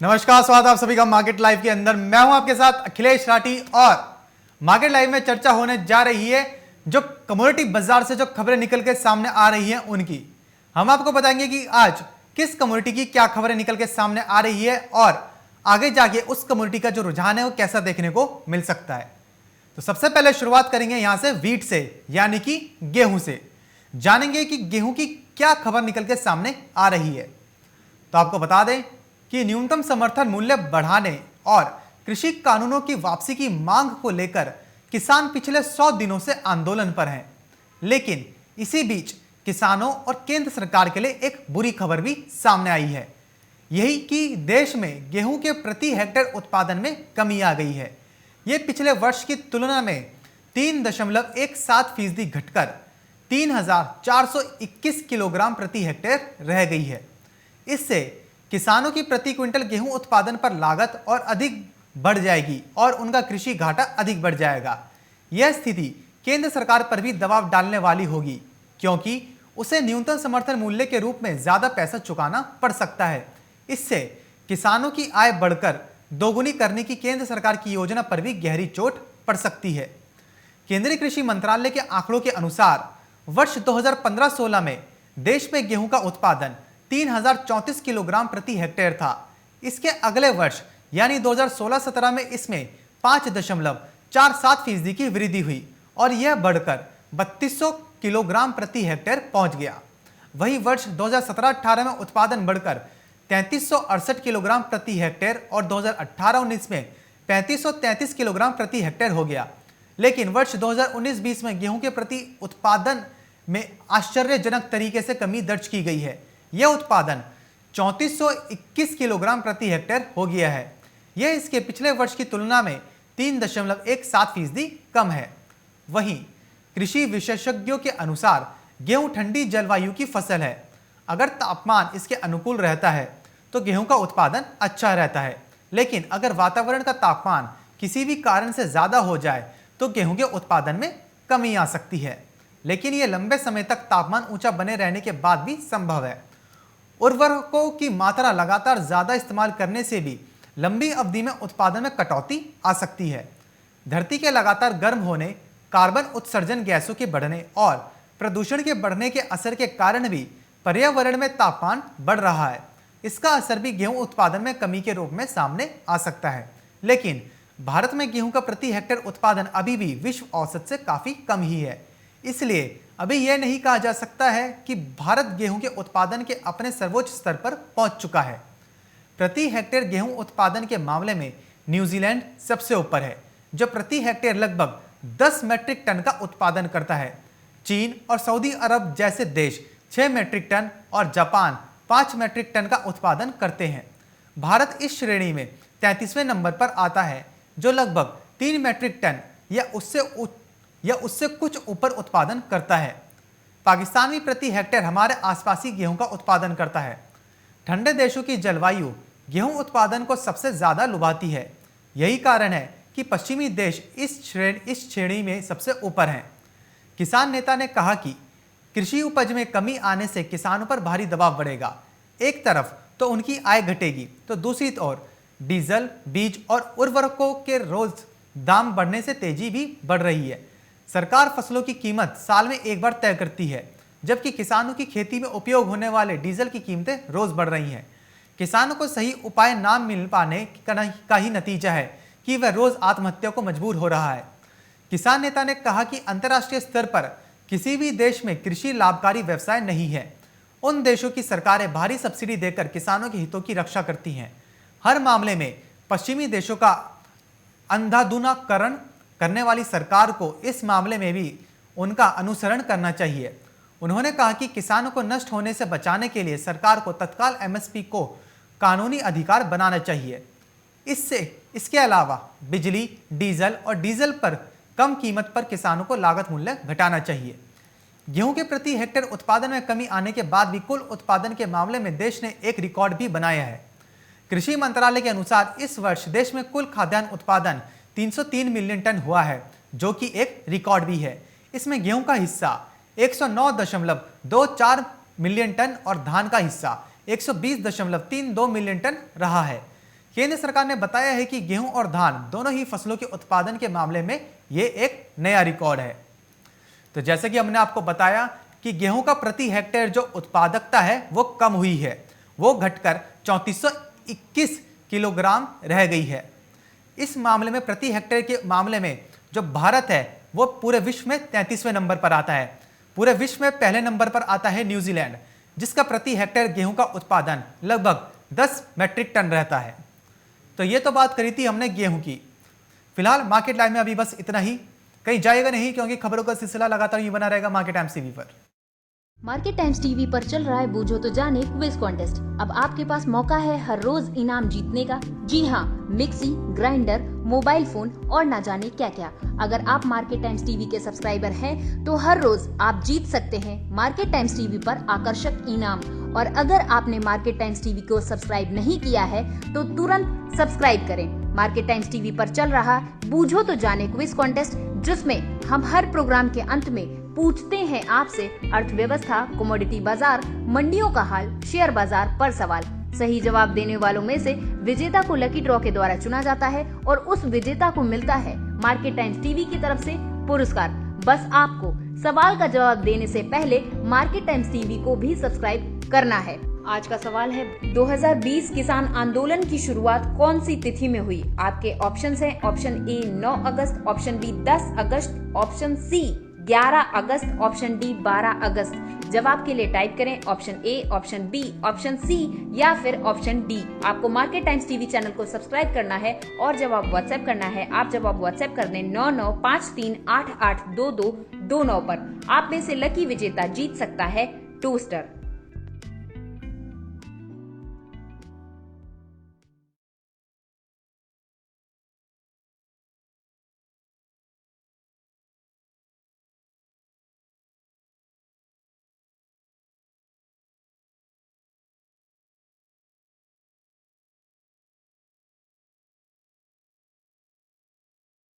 नमस्कार, स्वागत आप सभी का मार्केट लाइव के अंदर। मैं हूं आपके साथ अखिलेश राठी और मार्केट लाइव में चर्चा होने जा रही है जो कमोडिटी बाजार से जो खबरें निकल के सामने आ रही हैं उनकी। हम आपको बताएंगे कि आज किस कमोडिटी की क्या खबरें निकल के सामने आ रही है और आगे जाके उस कमोडिटी का जो रुझान है वो कैसा देखने को मिल सकता है। तो सबसे पहले शुरुआत करेंगे यहां से व्हीट से, यानी कि गेहूं से। जानेंगे कि गेहूं की क्या खबर निकल के सामने आ रही है। तो आपको बता दें कि न्यूनतम समर्थन मूल्य बढ़ाने और कृषि कानूनों की वापसी की मांग को लेकर किसान पिछले 100 दिनों से आंदोलन पर हैं। लेकिन इसी बीच किसानों और केंद्र सरकार के लिए एक बुरी खबर भी सामने आई है, यही कि देश में गेहूं के प्रति हेक्टेयर उत्पादन में कमी आ गई है। यह पिछले वर्ष की तुलना में 3.17% घटकर 3,421 किलोग्राम प्रति हेक्टेयर रह गई है। इससे किसानों की प्रति क्विंटल गेहूं उत्पादन पर लागत और अधिक बढ़ जाएगी और उनका कृषि घाटा अधिक बढ़ जाएगा। यह स्थिति केंद्र सरकार पर भी दबाव डालने वाली होगी, क्योंकि उसे न्यूनतम समर्थन मूल्य के रूप में ज्यादा पैसा चुकाना पड़ सकता है। इससे किसानों की आय बढ़कर दोगुनी करने की केंद्र सरकार की योजना पर भी गहरी चोट पड़ सकती है। केंद्रीय कृषि मंत्रालय के आंकड़ों के अनुसार वर्ष 2015-16 में देश में गेहूं का उत्पादन 3,034 किलोग्राम प्रति हेक्टेयर था। इसके अगले वर्ष यानी 2016-17 में इसमें 5.47% की वृद्धि हुई और यह बढ़कर 3200 किलोग्राम प्रति हेक्टेयर पहुंच गया। वही वर्ष 2017-18 में उत्पादन बढ़कर 3368 किलोग्राम प्रति हेक्टेयर और 2018-19 में 3533 किलोग्राम प्रति हेक्टेयर हो गया। लेकिन वर्ष 2019-20 में गेहूं के प्रति उत्पादन में आश्चर्यजनक तरीके से कमी दर्ज की गई है। यह उत्पादन 3421 किलोग्राम प्रति हेक्टेयर हो गया है। यह इसके पिछले वर्ष की तुलना में 3.17% कम है। वहीं कृषि विशेषज्ञों के अनुसार गेहूं ठंडी जलवायु की फसल है। अगर तापमान इसके अनुकूल रहता है तो गेहूं का उत्पादन अच्छा रहता है, लेकिन अगर वातावरण का तापमान किसी भी कारण से ज्यादा हो जाए तो गेहूं के उत्पादन में कमी आ सकती है। लेकिन यह लंबे समय तक तापमान ऊंचा बने रहने के बाद भी संभव है। उर्वरकों की मात्रा लगातार ज्यादा इस्तेमाल करने से भी लंबी अवधि में उत्पादन में कटौती आ सकती है। धरती के लगातार गर्म होने, कार्बन उत्सर्जन गैसों के बढ़ने और प्रदूषण के बढ़ने के असर के कारण भी पर्यावरण में तापमान बढ़ रहा है। इसका असर भी गेहूं उत्पादन में कमी के रूप में सामने आ सकता है। लेकिन भारत में गेहूं का प्रति हेक्टेयर उत्पादन अभी भी विश्व औसत से काफी कम ही है। इसलिए अभी यह नहीं कहा जा सकता है कि भारत गेहूं के उत्पादन के अपने सर्वोच्च स्तर पर पहुंच चुका है। प्रति हेक्टेयर गेहूं उत्पादन के मामले में न्यूजीलैंड सबसे ऊपर है, जो प्रति हेक्टेयर लगभग 10 मैट्रिक टन का उत्पादन करता है। चीन और सऊदी अरब जैसे देश 6 मैट्रिक टन और जापान 5 मैट्रिक टन का उत्पादन करते हैं। भारत इस श्रेणी में 33वें नंबर पर आता है, जो लगभग 3 मैट्रिक टन या उससे कुछ ऊपर उत्पादन करता है। पाकिस्तान भी प्रति हेक्टेयर हमारे आसपास ही गेहूं का उत्पादन करता है। ठंडे देशों की जलवायु गेहूं उत्पादन को सबसे ज्यादा लुभाती है। यही कारण है कि पश्चिमी देश इस श्रेणी में सबसे ऊपर हैं। किसान नेता ने कहा कि कृषि उपज में कमी आने से किसानों पर भारी दबाव बढ़ेगा। एक तरफ तो उनकी आय घटेगी, तो दूसरी ओर डीजल, बीज और उर्वरकों के रोज दाम बढ़ने से तेजी भी बढ़ रही है। सरकार फसलों की कीमत साल में एक बार तय करती है, जबकि किसानों की खेती में उपयोग होने वाले डीजल की कीमतें रोज बढ़ रही हैं। किसानों को सही उपाय ना मिल पाने का ही नतीजा है कि वह रोज आत्महत्या को मजबूर हो रहा है। किसान नेता ने कहा कि अंतर्राष्ट्रीय स्तर पर किसी भी देश में कृषि लाभकारी व्यवसाय नहीं है। उन देशों की सरकारें भारी सब्सिडी देकर किसानों के हितों की रक्षा करती हैं। हर मामले में पश्चिमी देशों का अंधाधुनाकरण करने वाली सरकार को इस मामले में भी उनका अनुसरण करना चाहिए। उन्होंने कहा कि किसानों को नष्ट होने से बचाने के लिए सरकार को तत्काल एमएसपी को कानूनी अधिकार बनाना चाहिए। इसके अलावा बिजली, डीजल और डीजल पर कम कीमत पर किसानों को लागत मूल्य घटाना चाहिए। गेहूं के प्रति हेक्टेयर उत्पादन में कमी आने के बाद भी कुल उत्पादन के मामले में देश ने एक रिकॉर्ड भी बनाया है। कृषि मंत्रालय के अनुसार इस वर्ष देश में कुल खाद्यान्न उत्पादन 303 मिलियन टन हुआ है, जो कि एक रिकॉर्ड भी है। इसमें गेहूं का हिस्सा 109.24 मिलियन टन और धान का हिस्सा 120.32 मिलियन टन रहा है। केंद्र सरकार ने बताया है कि गेहूं और धान दोनों ही फसलों के उत्पादन के मामले में ये एक नया रिकॉर्ड है। तो जैसे कि हमने आपको बताया कि गेहूं का प्रति हेक्टेयर जो उत्पादकता है वो कम हुई है, वो घटकर 3421 किलोग्राम रह गई है। इस मामले में प्रति हेक्टेयर के मामले में जो भारत है वो पूरे विश्व में 33वें नंबर पर आता है। पूरे विश्व में पहले नंबर पर आता है न्यूजीलैंड, जिसका प्रति हेक्टेयर गेहूं का उत्पादन लगभग 10 मैट्रिक टन रहता है। तो ये तो बात करी थी हमने गेहूं की। फिलहाल मार्केट लाइव में अभी बस इतना ही, कहीं जाएगा नहीं क्योंकि खबरों का सिलसिला लगातार ही बना रहेगा मार्केट टाइम्स टीवी पर। मार्केट टाइम्स टीवी पर चल रहा है बूझो तो जाने क्विज कॉन्टेस्ट। अब आपके पास मौका है हर रोज इनाम जीतने का। जी हाँ, मिक्सी, ग्राइंडर, मोबाइल फोन और ना जाने क्या क्या। अगर आप मार्केट टाइम्स टीवी के सब्सक्राइबर हैं तो हर रोज आप जीत सकते हैं मार्केट टाइम्स टीवी पर आकर्षक इनाम। और अगर आपने मार्केट टाइम्स टीवी को सब्सक्राइब नहीं किया है तो तुरंत सब्सक्राइब करें। मार्केट टाइम्स टीवी पर चल रहा बूझो तो जाने क्विज कॉन्टेस्ट, जिसमें हम हर प्रोग्राम के अंत में पूछते हैं आपसे अर्थव्यवस्था, कमोडिटी बाजार, मंडियों का हाल, शेयर बाजार पर सवाल। सही जवाब देने वालों में से विजेता को लकी ड्रॉ के द्वारा चुना जाता है और उस विजेता को मिलता है मार्केट टाइम्स टीवी की तरफ से पुरस्कार। बस आपको सवाल का जवाब देने से पहले मार्केट टाइम्स टीवी को भी सब्सक्राइब करना है। आज का सवाल है, 2020 किसान आंदोलन की शुरुआत कौन सी तिथि में हुई? आपके ऑप्शंस हैं ऑप्शन ए 9 अगस्त, ऑप्शन बी 10 अगस्त, ऑप्शन सी 11 अगस्त, ऑप्शन डी 12 अगस्त। जवाब के लिए टाइप करें option A, option B, option C या फिर ऑप्शन डी। आपको मार्केट टाइम्स टीवी चैनल को सब्सक्राइब करना है और जवाब व्हाट्सएप करना है। आप जवाब व्हाट्सएप कर दें 9953882229 पर। आप में से लकी विजेता जीत सकता है टोस्टर।